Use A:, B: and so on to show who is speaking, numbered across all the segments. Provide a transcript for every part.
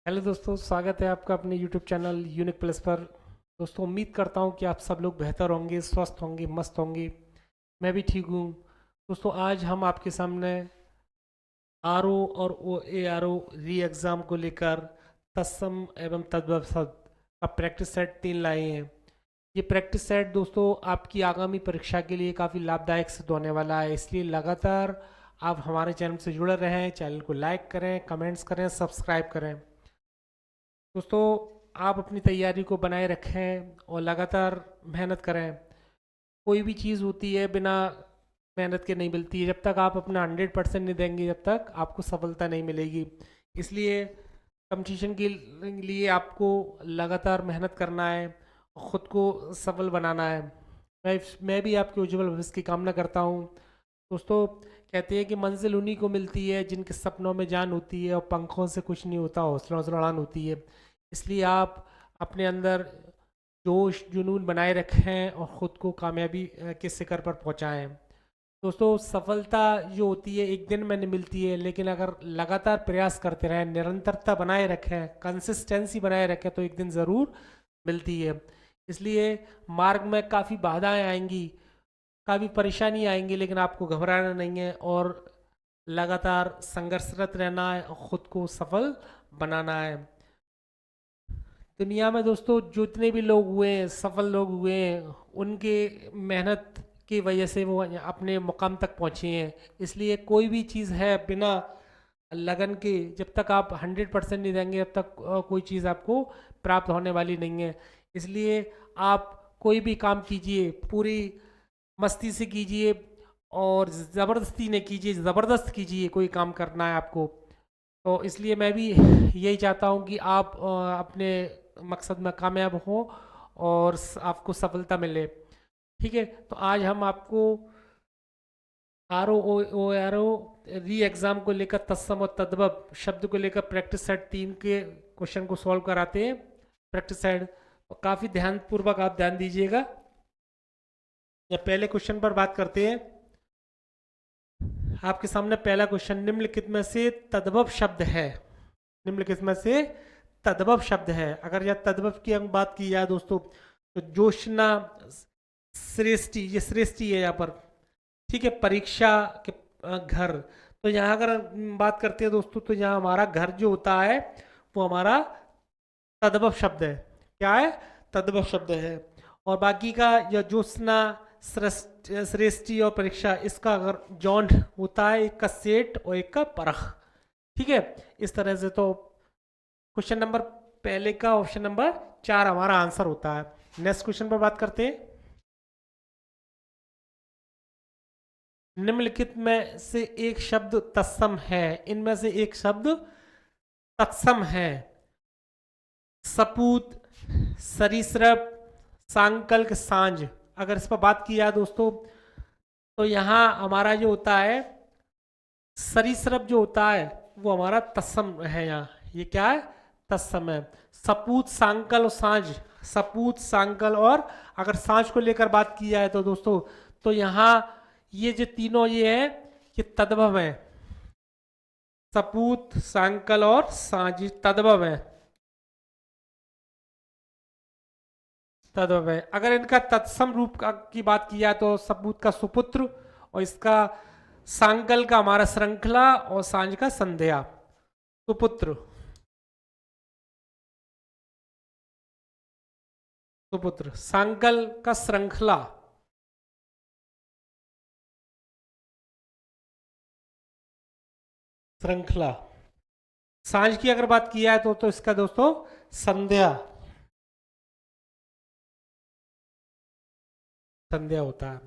A: Hello दोस्तों, स्वागत है आपका अपने यूट्यूब चैनल यूनिक प्लस पर। दोस्तों, उम्मीद करता हूँ कि आप सब लोग बेहतर होंगे, स्वस्थ होंगे, मस्त होंगे। मैं भी ठीक हूँ। दोस्तों, आज हम आपके सामने आर ओ और ओ ए आर ओ री एग्ज़ाम को लेकर तत्सम एवं तद्भव शब्द का प्रैक्टिस सेट 3 लाए हैं। ये प्रैक्टिस सेट दोस्तों आपकी आगामी परीक्षा के लिए काफ़ी लाभदायक सिद्ध होने वाला है, इसलिए लगातार आप हमारे चैनल से जुड़े रहें। चैनल को लाइक करें, कमेंट्स करें, सब्सक्राइब करें। दोस्तों, आप अपनी तैयारी को बनाए रखें और लगातार मेहनत करें। कोई भी चीज़ होती है बिना मेहनत के नहीं मिलती है। जब तक आप अपना 100% नहीं देंगे, जब तक आपको सफलता नहीं मिलेगी। इसलिए कंपटीशन के लिए आपको लगातार मेहनत करना है और ख़ुद को सफल बनाना है। मैं भी आपके उज्जवल भविष्य की कामना करता हूँ। दोस्तों, कहते हैं कि मंजिल उन्हीं को मिलती है जिनके सपनों में जान होती है और पंखों से कुछ नहीं होता, हौसलों से उड़ान होती है। इसलिए आप अपने अंदर जोश जुनून बनाए रखें और ख़ुद को कामयाबी के शिखर पर पहुंचाएं। दोस्तों, सफलता जो होती है एक दिन में नहीं मिलती है, लेकिन अगर लगातार प्रयास करते रहें, निरंतरता बनाए रखें, कंसिस्टेंसी बनाए रखें, तो एक दिन ज़रूर मिलती है। इसलिए मार्ग में काफ़ी बाधाएं आएंगी, काफ़ी परेशानी आएंगी, लेकिन आपको घबराना नहीं है और लगातार संघर्षरत रहना है और ख़ुद को सफल बनाना है। दुनिया में दोस्तों जितने भी लोग हुए हैं, सफल लोग हुए हैं, उनके मेहनत की वजह से वो अपने मुकाम तक पहुँचे हैं। इसलिए कोई भी चीज़ है बिना लगन के, जब तक आप 100% नहीं देंगे, जब तक कोई चीज़ आपको प्राप्त होने वाली नहीं है। इसलिए आप कोई भी काम कीजिए, पूरी मस्ती से कीजिए और ज़बरदस्ती नहीं कीजिए, ज़बरदस्त कीजिए। कोई काम करना है आपको, तो इसलिए मैं भी यही चाहता हूँ कि आप अपने मकसद में कामयाब हों और आपको सफलता मिले। ठीक है, तो आज हम आपको आर ओ आर ओ री एग्ज़ाम को लेकर तत्सम और तद्भव शब्द को लेकर प्रैक्टिस सेट 3 के क्वेश्चन को सॉल्व कराते हैं। प्रैक्टिस सेट काफ़ी ध्यानपूर्वक आप ध्यान दीजिएगा। या पहले क्वेश्चन पर बात करते हैं। आपके सामने पहला क्वेश्चन, निम्नलिखित में से तद्भव शब्द है। निम्नलिखित में से तद्भव शब्द है। अगर यह तद्भव की हम बात की जाए दोस्तों, तो जोशना श्रेष्ठी, ये श्रेष्ठी है यहाँ पर। ठीक है, परीक्षा के घर। तो यहाँ अगर बात करते हैं दोस्तों, तो यहाँ हमारा घर जो होता है वो हमारा तद्भव शब्द है। क्या है? तद्भव शब्द है। और बाकी का यह जोशना श्रेष्ठी और परीक्षा, इसका अगर जॉन होता है, एक का सेठ और एक का परख। ठीक है, इस तरह से तो क्वेश्चन नंबर पहले का ऑप्शन नंबर 4 हमारा आंसर होता है। नेक्स्ट क्वेश्चन पर बात करते हैं। निम्नलिखित में से एक शब्द तत्सम है। इनमें से एक शब्द तत्सम है। सपूत, सरीसृप, सांकल्क, सांझ। अगर इस पर बात की जाए दोस्तों, तो यहाँ हमारा जो होता है सरीसृप जो होता है वो हमारा तत्सम है। यहाँ ये क्या है? तत्सम है। सपूत, सांकल और सांझ। सपूत, सांकल और अगर सांझ को लेकर बात की जाए तो दोस्तों, तो यहाँ ये जो तीनों ये है, ये तद्भव है। सपूत, सांकल और सांझ तद्भव है। तद्भव है। अगर इनका तत्सम रूप की बात की जाए तो सपूत का सुपुत्र और इसका सांकल का हमारा श्रृंखला और सांझ का संध्या। सुपुत्र, सुपुत्र, सांकल का श्रृंखला, श्रृंखला। सांझ की अगर बात की जाए तो इसका दोस्तों संध्या, संध्या होता है।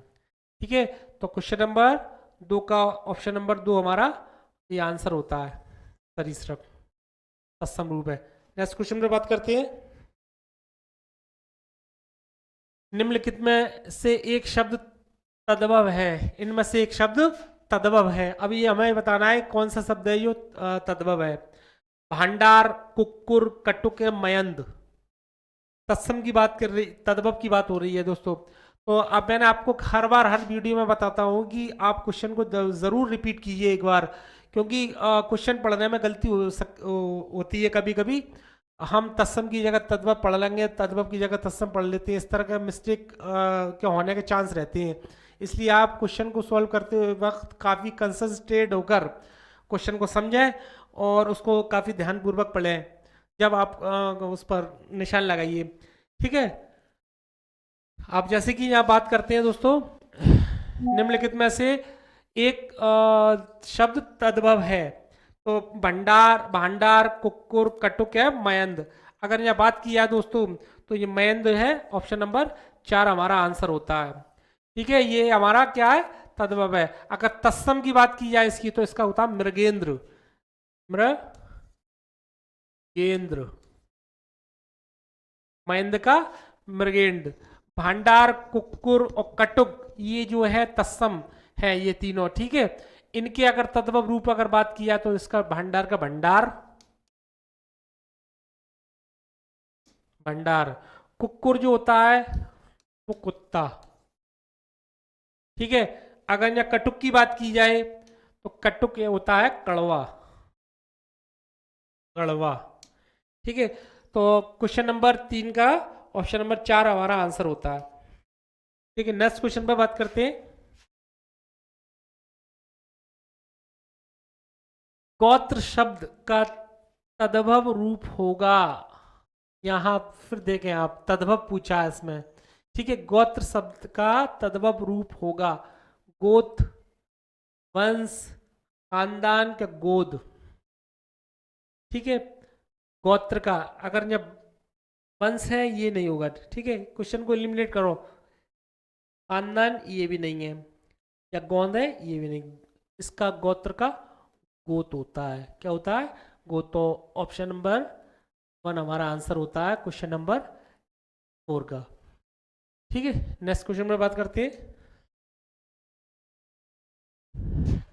A: ठीक है, तो क्वेश्चन नंबर 2 का ऑप्शन नंबर 2 हमारा ये आंसर होता है। सरीसृप तत्सम रूप है। नेक्स्ट क्वेश्चन पर बात करते हैं। निम्नलिखित में से एक शब्द तद्भव है। इनमें से एक शब्द तद्भव है। अब ये हमें बताना है कौन सा शब्द है जो तद्भव है। भांडार, कुक्कुर, कटुक, मयंद। तत्सम की बात कर रही, तद्भव की बात हो रही है दोस्तों। तो अब मैंने आपको हर बार हर वीडियो में बताता हूँ कि आप क्वेश्चन को ज़रूर रिपीट कीजिए एक बार, क्योंकि क्वेश्चन पढ़ने में गलती होती है कभी कभी। हम तत्सम की जगह तद्भव पढ़ लेंगे, तद्भव की जगह तत्सम पढ़ लेते हैं, इस तरह का मिस्टेक के होने के चांस रहते हैं। इसलिए आप क्वेश्चन को सॉल्व करते हुए वक्त काफ़ी कंसंट्रेट होकर क्वेश्चन को समझें और उसको काफ़ी ध्यानपूर्वक पढ़ें जब आप उस पर निशान लगाइए। ठीक है, आप जैसे कि यहाँ बात करते हैं दोस्तों, निम्नलिखित में से एक शब्द तद्भव है, तो भंडार, भांडार, कुक्कुर, कटुक है मयंद। अगर यहाँ बात की है दोस्तों तो ये मयंद है, ऑप्शन नंबर 4 हमारा आंसर होता है। ठीक है, ये हमारा क्या है, तद्भव है। अगर तत्सम की बात की जाए इसकी तो इसका होता है मृगेंद्र, मृगेंद्र, मयंद का मृगेंद्र। भांडार, कुक्कुर और कटुक ये जो है तत्सम है, ये तीनों। ठीक है, इनके अगर तद्भव रूप अगर बात किया तो इसका भांडार का भंडार, भंडार। कुक्कुर जो होता है वो कुत्ता। ठीक है, अगर यहाँ कटुक की बात की जाए तो कटुक ये होता है कड़वा, कड़वा। ठीक है, तो क्वेश्चन नंबर 3 का ऑप्शन नंबर 4 हमारा आंसर होता है। ठीक है, नेक्स्ट क्वेश्चन पर बात करते हैं। गोत्र शब्द का तद्भव रूप होगा, यहां फिर देखें आप, तद्भव पूछा है इसमें। ठीक है, गोत्र शब्द का तद्भव रूप होगा, गोत, वंश, खानदान का गोद। ठीक है, गोत्र का अगर जब वंश है ये नहीं होगा। ठीक है, क्वेश्चन को एलिमिनेट करो। खानदान ये भी नहीं है, या गोंद है ये भी नहीं, इसका गोत्र का गोत होता है। क्या होता है, गोत। तो ऑप्शन नंबर 1 हमारा आंसर होता है क्वेश्चन नंबर 4 का। ठीक है, नेक्स्ट क्वेश्चन में बात करते हैं।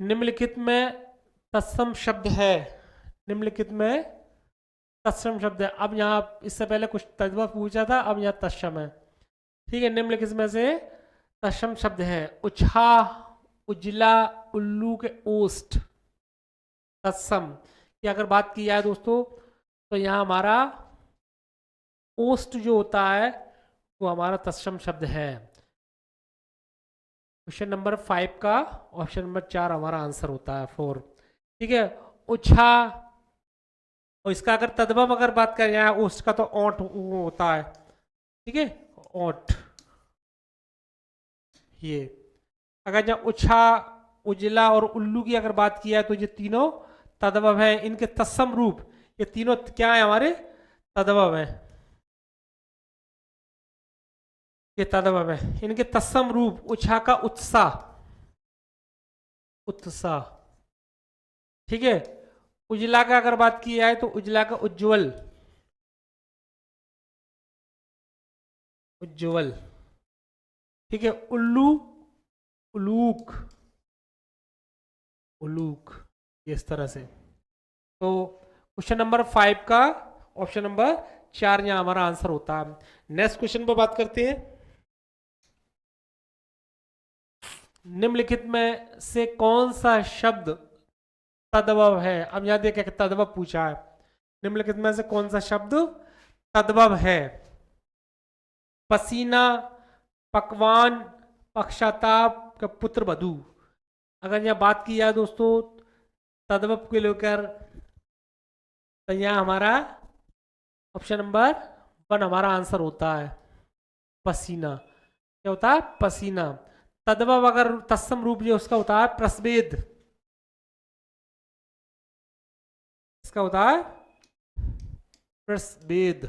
A: निम्नलिखित में तत्सम शब्द है, निम्नलिखित में तत्सम शब्द है। अब यहाँ इससे पहले कुछ तद्भव पूछा था, अब यहाँ तत्सम है। ठीक है, निम्नलिखित में से तत्सम शब्द है, उछा, उजला, उल्लू के ओष्ठ, तत्सम की अगर बात की जाए दोस्तों तो यहाँ हमारा ओष्ठ जो होता है वो हमारा तत्सम शब्द है। क्वेश्चन नंबर 5 का ऑप्शन नंबर 4 हमारा आंसर होता है, 4। ठीक है, उछा, और इसका अगर तद्भव अगर बात करें यहाँ ओष्ठ का तो ओंठ होता है। ठीक है, ओंठ, ये। अगर जब उछा, उजला और उल्लू की अगर बात की है तो ये तीनों तद्भव है, इनके तत्सम रूप ये तीनों क्या है, हमारे तद्भव है। ये तद्भव है, इनके तत्सम रूप उछा का उत्साह, उत्साह। ठीक है, उजला का अगर बात की जाए तो उजला का उज्जवल, उज्जवल। ठीक है, उल्लू, उलूक, उलूक, इस तरह से। तो क्वेश्चन नंबर 5 का ऑप्शन नंबर 4 यहां हमारा आंसर होता है। नेक्स्ट क्वेश्चन पर बात करते हैं। निम्नलिखित में से कौन सा शब्द तद्भव है। अब यहां देखें तद्भव पूछा है, निम्नलिखित में से कौन सा शब्द तद्भव है। पसीना, पकवान, पक्षाताप का पुत्र वधु। अगर यहां बात की जाए दोस्तों तद्भव को लेकर तो यहाँ हमारा ऑप्शन नंबर 1 हमारा आंसर होता है, पसीना। क्या होता है, पसीना। तद्भव अगर तत्सम रूप जो उसका होता है प्रस्वेद, इसका होता है प्रस्वेद,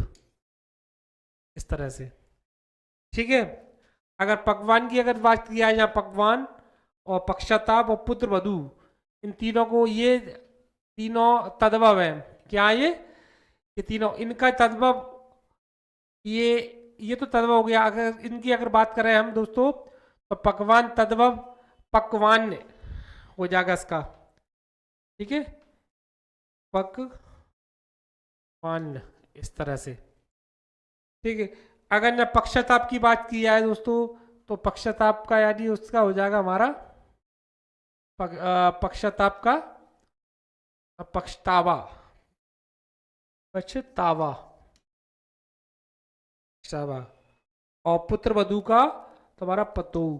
A: इस तरह से। ठीक है, अगर पकवान की अगर बात की जाए, यहाँ पकवान और पक्षताप और पुत्र वधु, इन तीनों को, ये तीनों तद्भव है। क्या ये तीनों, इनका तद्भव, ये तो तद्भव हो गया। अगर इनकी अगर बात करें हम दोस्तों तो पकवान तद्भव पकवान हो जाएगा इसका। ठीक है, पकवान, इस तरह से। ठीक है, अगर न पक्षताप की बात की जाए दोस्तों तो पक्षताप का यानी उसका हो जाएगा हमारा पक्षताप का पछतावा, पछतावा, पछतावा। और पुत्र वधू का तुम्हारा पतोहू,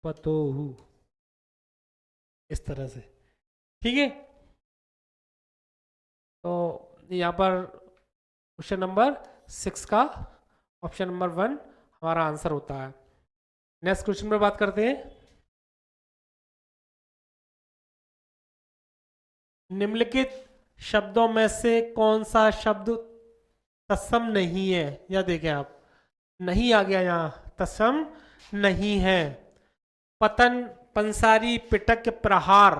A: पतोहू, इस तरह से। ठीक है, तो यहाँ पर क्वेश्चन नंबर 6 का ऑप्शन नंबर 1 हमारा आंसर होता है। नेक्स्ट क्वेश्चन पर बात करते हैं। निम्नलिखित शब्दों में से कौन सा शब्द तत्सम नहीं है? या देखें आप, नहीं आ गया यहाँ, तत्सम नहीं है। पतन, पंसारी, पिटक, प्रहार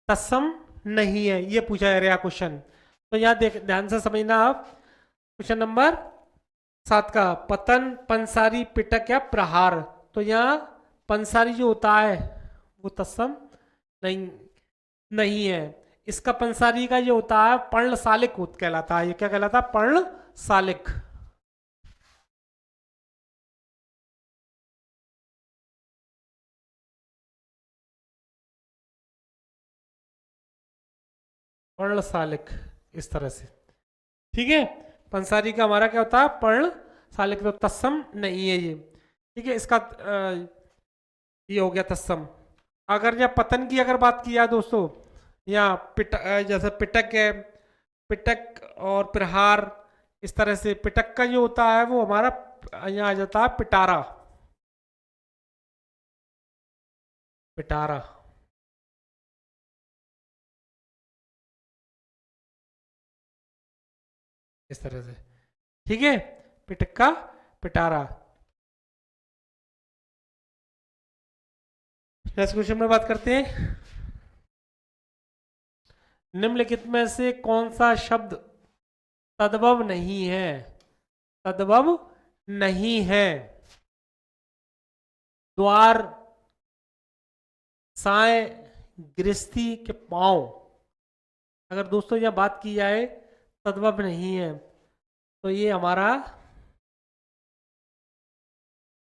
A: तत्सम नहीं है, ये पूछा जा रहा क्वेश्चन। तो यहाँ देख, ध्यान से समझना आप। क्वेश्चन नंबर 7 का पतन, पंसारी, पिटक या प्रहार। तो यहाँ पंसारी जो होता है वो तत्सम नहीं, नहीं है। इसका पंसारी का ये होता है पर्णशालिक कहलाता है। ये क्या कहलाता है? पर्णशालिक। पर्णशालिक, इस तरह से। ठीक है, पंसारी का हमारा क्या होता है? पर्णशालिक। तो तत्सम नहीं है ये। ठीक है, इसका ये हो गया तत्सम। अगर या पतन की अगर बात की जाए दोस्तों, या जैसे पिटक है, पिटक और प्रहार, इस तरह से। पिटक का जो होता है वो हमारा यहाँ आ जाता है पिटारा, पिटारा, इस तरह से। ठीक है, पिटक का, पिटारा। नेक्स्ट क्वेश्चन में बात करते हैं। निम्नलिखित में से कौन सा शब्द तद्भव नहीं है? तद्भव नहीं है। द्वार, साय, गृहस्थी के पांव। अगर दोस्तों यह बात की जाए तद्भव नहीं है, तो ये हमारा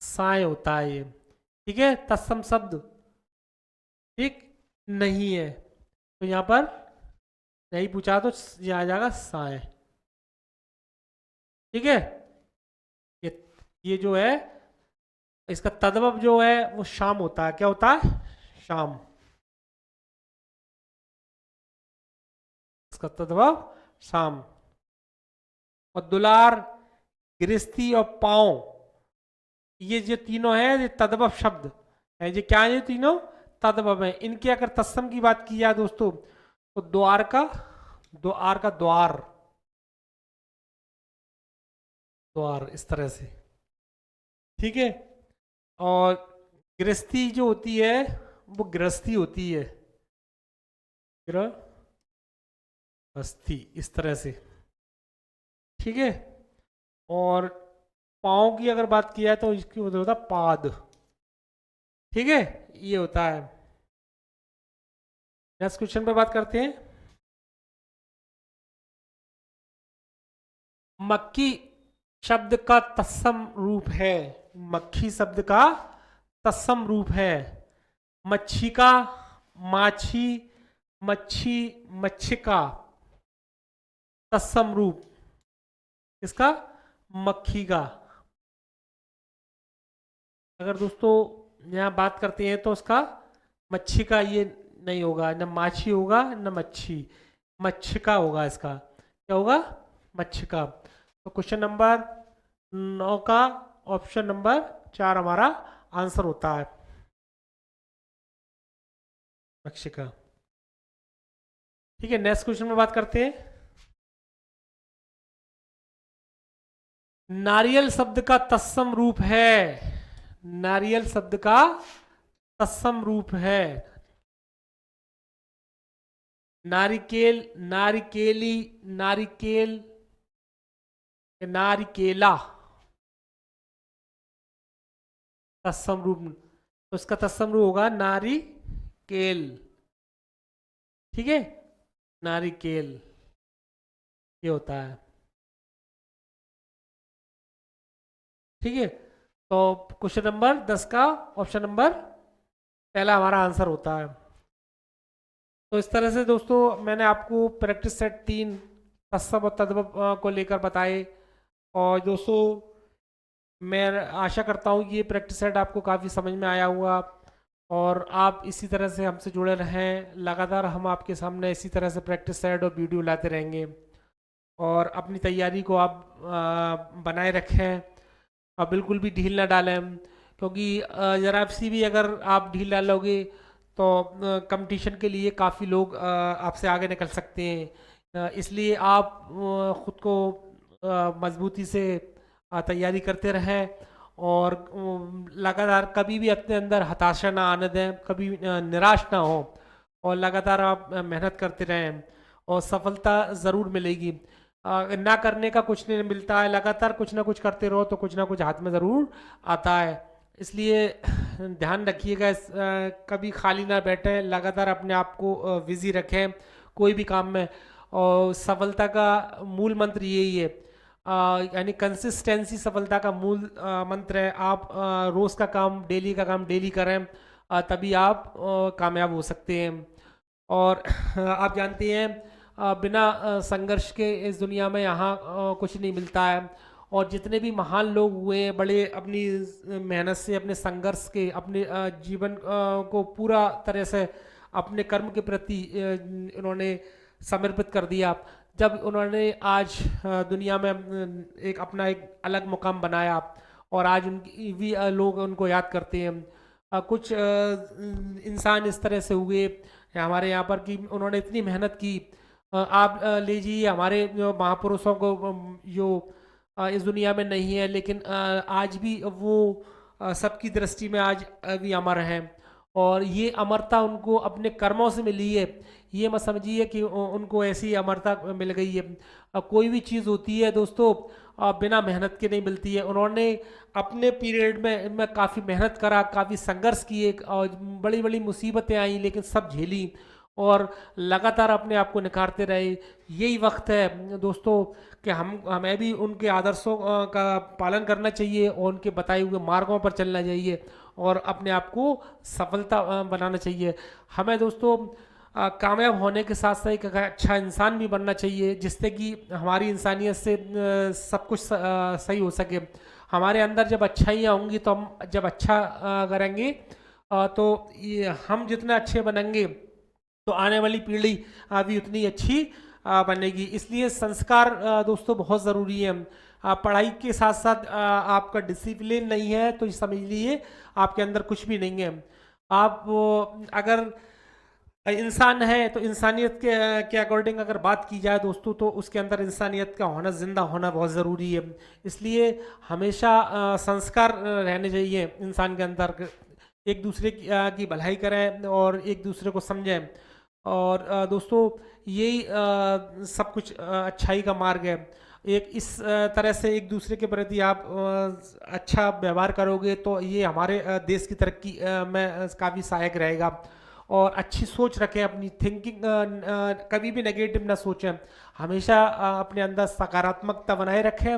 A: साय होता है ये। ठीक है, तत्सम शब्द ठीक नहीं है। तो यहाँ पर नहीं पूछा तो ये आ जाएगा साय। ठीक है, ये ये जो है इसका तद्भव जो है वो शाम होता है। क्या होता है? शाम। इसका तद्भव शाम। और दुलार, गृहस्थी और पांव, ये जो तीनों है ये तद्भव शब्द है। ये क्या है? ये तीनों तद्भव है। इनकी अगर तत्सम की बात की जाए दोस्तों, तो द्वार का, द्वार का द्वार, द्वार, इस तरह से। ठीक है, और गृहस्थी जो होती है वो गृहस्थी होती है, गृहस्थी, इस तरह से। ठीक है, और पाँव की अगर बात की जाए तो इसकी मतलब होता है पाद। ठीक है, ये होता है। नेक्स्ट क्वेश्चन पे बात करते हैं। मक्खी शब्द का तत्सम रूप है। मक्खी शब्द का तत्सम रूप है। मच्छी का, माछी, मच्छी, मच्छिका। तत्सम रूप इसका मक्खी का। अगर दोस्तों यहाँ बात करते हैं तो उसका मच्छी का ये नहीं होगा, न माछी होगा न मच्छी, मच्छिका होगा। इसका क्या होगा? मच्छिका। तो क्वेश्चन नंबर 9 का ऑप्शन नंबर 4 हमारा आंसर होता है, मक्षिका। ठीक है, नेक्स्ट क्वेश्चन में बात करते हैं। नारियल शब्द का तत्सम रूप है। नारियल शब्द का तत्सम रूप है। नारिकेल, नारिकेली, नारिकेल, नारिकेला। तत्सम रूप, तो इसका तत्सम रूप होगा नारिकेल। ठीक है, नारिकेल, ये होता है। ठीक है, तो क्वेश्चन नंबर 10 का ऑप्शन नंबर पहला हमारा आंसर होता है। तो इस तरह से दोस्तों मैंने आपको प्रैक्टिस सेट 3 तत्सम और तद्भव को लेकर बताए। और दोस्तों मैं आशा करता हूँ कि ये प्रैक्टिस सेट आपको काफ़ी समझ में आया होगा और आप इसी तरह से हमसे जुड़े रहें। लगातार हम आपके सामने इसी तरह से प्रैक्टिस सेट और वीडियो लाते रहेंगे और अपनी तैयारी को आप बनाए रखें और बिल्कुल भी ढील ना डालें, क्योंकि ज़रा सी भी अगर आप ढील डालोगे तो कंपटीशन के लिए काफ़ी लोग आपसे आगे निकल सकते हैं। इसलिए आप ख़ुद को मजबूती से तैयारी करते रहें और लगातार कभी भी अपने अंदर हताशा ना आने दें, कभी निराश ना हो और लगातार आप मेहनत करते रहें और सफलता ज़रूर मिलेगी। ना करने का कुछ नहीं मिलता है, लगातार कुछ ना कुछ करते रहो तो कुछ ना कुछ हाथ में ज़रूर आता है। इसलिए ध्यान रखिएगा, कभी खाली ना बैठें, लगातार अपने आप को बिज़ी रखें कोई भी काम में। और सफलता का मूल मंत्र यही है, यानी कंसिस्टेंसी सफलता का मूल मंत्र है। आप रोज़ का काम डेली करें, तभी आप कामयाब हो सकते हैं। और आप जानते हैं बिना संघर्ष के इस दुनिया में यहाँ कुछ नहीं मिलता है। और जितने भी महान लोग हुए हैं, बड़े अपनी मेहनत से, अपने संघर्ष के, अपने जीवन को पूरा तरह से अपने कर्म के प्रति इन्होंने समर्पित कर दिया। जब उन्होंने आज दुनिया में एक अपना एक अलग मुकाम बनाया और आज उनकी भी लोग उनको याद करते हैं। कुछ इंसान इस तरह से हुए हमारे यहाँ पर कि उन्होंने इतनी मेहनत की। आप लीजिए हमारे जो महापुरुषों को जो इस दुनिया में नहीं है, लेकिन आज भी वो सबकी दृष्टि में आज भी अमर हैं और ये अमरता उनको अपने कर्मों से मिली है। ये मत समझिए कि उनको ऐसी अमरता मिल गई है। कोई भी चीज़ होती है दोस्तों बिना मेहनत के नहीं मिलती है। उन्होंने अपने पीरियड में काफ़ी मेहनत करा, काफ़ी संघर्ष किए और बड़ी बड़ी मुसीबतें आई लेकिन सब झेली और लगातार अपने आप को निखारते रहे। यही वक्त है दोस्तों कि हमें भी उनके आदर्शों का पालन करना चाहिए और उनके बताए हुए मार्गों पर चलना चाहिए और अपने आप को सफलता बनाना चाहिए। हमें दोस्तों कामयाब होने के साथ साथ एक अच्छा इंसान भी बनना चाहिए, जिससे कि हमारी इंसानियत से सब कुछ सही हो सके। हमारे अंदर जब अच्छाइयाँ होंगी तो हम जब अच्छा करेंगे तो ये हम जितने अच्छे बनेंगे तो आने वाली पीढ़ी भी उतनी अच्छी बनेगी। इसलिए संस्कार दोस्तों बहुत ज़रूरी है। पढ़ाई के साथ साथ आपका डिसिप्लिन नहीं है तो समझ लीजिए आपके अंदर कुछ भी नहीं है। आप अगर इंसान है तो इंसानियत के अकॉर्डिंग अगर बात की जाए दोस्तों, तो उसके अंदर इंसानियत का होना, जिंदा होना बहुत ज़रूरी है। इसलिए हमेशा संस्कार रहने चाहिए इंसान के अंदर। एक दूसरे की भलाई करें और एक दूसरे को समझें। और दोस्तों यही सब कुछ अच्छाई का मार्ग है। एक इस तरह से एक दूसरे के प्रति आप अच्छा व्यवहार करोगे तो ये हमारे देश की तरक्की में काफ़ी सहायक रहेगा। और अच्छी सोच रखें, अपनी थिंकिंग कभी भी नेगेटिव ना सोचें, हमेशा अपने अंदर सकारात्मकता बनाए रखें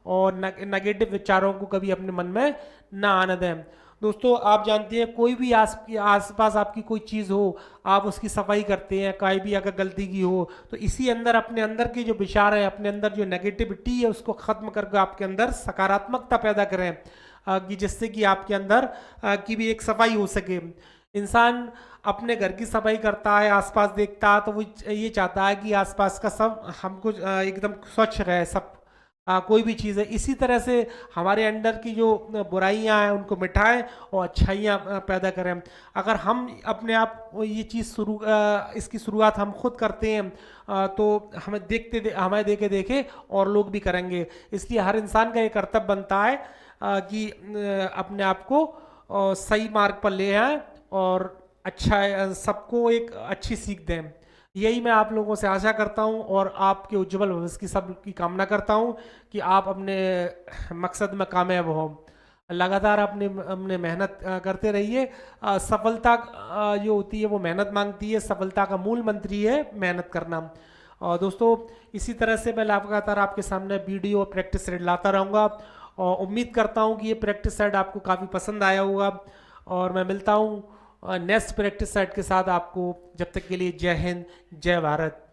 A: और नेगेटिव विचारों को कभी अपने मन में ना आने दें। दोस्तों आप जानते हैं कोई भी आसपास आपकी कोई चीज़ हो, आप उसकी सफाई करते हैं, कहीं भी अगर गलती की हो तो इसी अंदर अपने अंदर के जो विचार है, अपने अंदर जो नेगेटिविटी है उसको ख़त्म करके आपके अंदर सकारात्मकता पैदा करें, कि जिससे कि आपके अंदर की भी एक सफाई हो सके। इंसान अपने घर की सफाई करता है, आसपास देखता है तो वो ये चाहता है कि आसपास का सब हमको एकदम स्वच्छ रहे, सब कोई भी चीज़ है। इसी तरह से हमारे अंदर की जो बुराइयां हैं उनको मिटाएं और अच्छाइयाँ पैदा करें। अगर हम अपने आप ये चीज़ इसकी शुरुआत हम खुद करते हैं तो हमें देखे देखे और लोग भी करेंगे। इसलिए हर इंसान का ये कर्तव्य बनता है कि अपने आप को सही मार्ग पर ले आए और अच्छा सबको एक अच्छी सीख दें। यही मैं आप लोगों से आशा करता हूं और आपके उज्जवल भविष्य की सबकी कामना करता हूं कि आप अपने मकसद में कामयाब हों। लगातार अपने अपने मेहनत करते रहिए। सफलता जो होती है वो मेहनत मांगती है। सफलता का मूल मंत्र ही है मेहनत करना। और दोस्तों इसी तरह से मैं लगातार आपके सामने वीडियो और प्रैक्टिस सेट लाता रहूँगा और उम्मीद करता हूँ कि ये प्रैक्टिस सेट आपको काफ़ी पसंद आया होगा। और मैं मिलता हूँ नेक्स्ट प्रैक्टिस सेट के साथ आपको जब तक के लिए जय हिंद, जय भारत।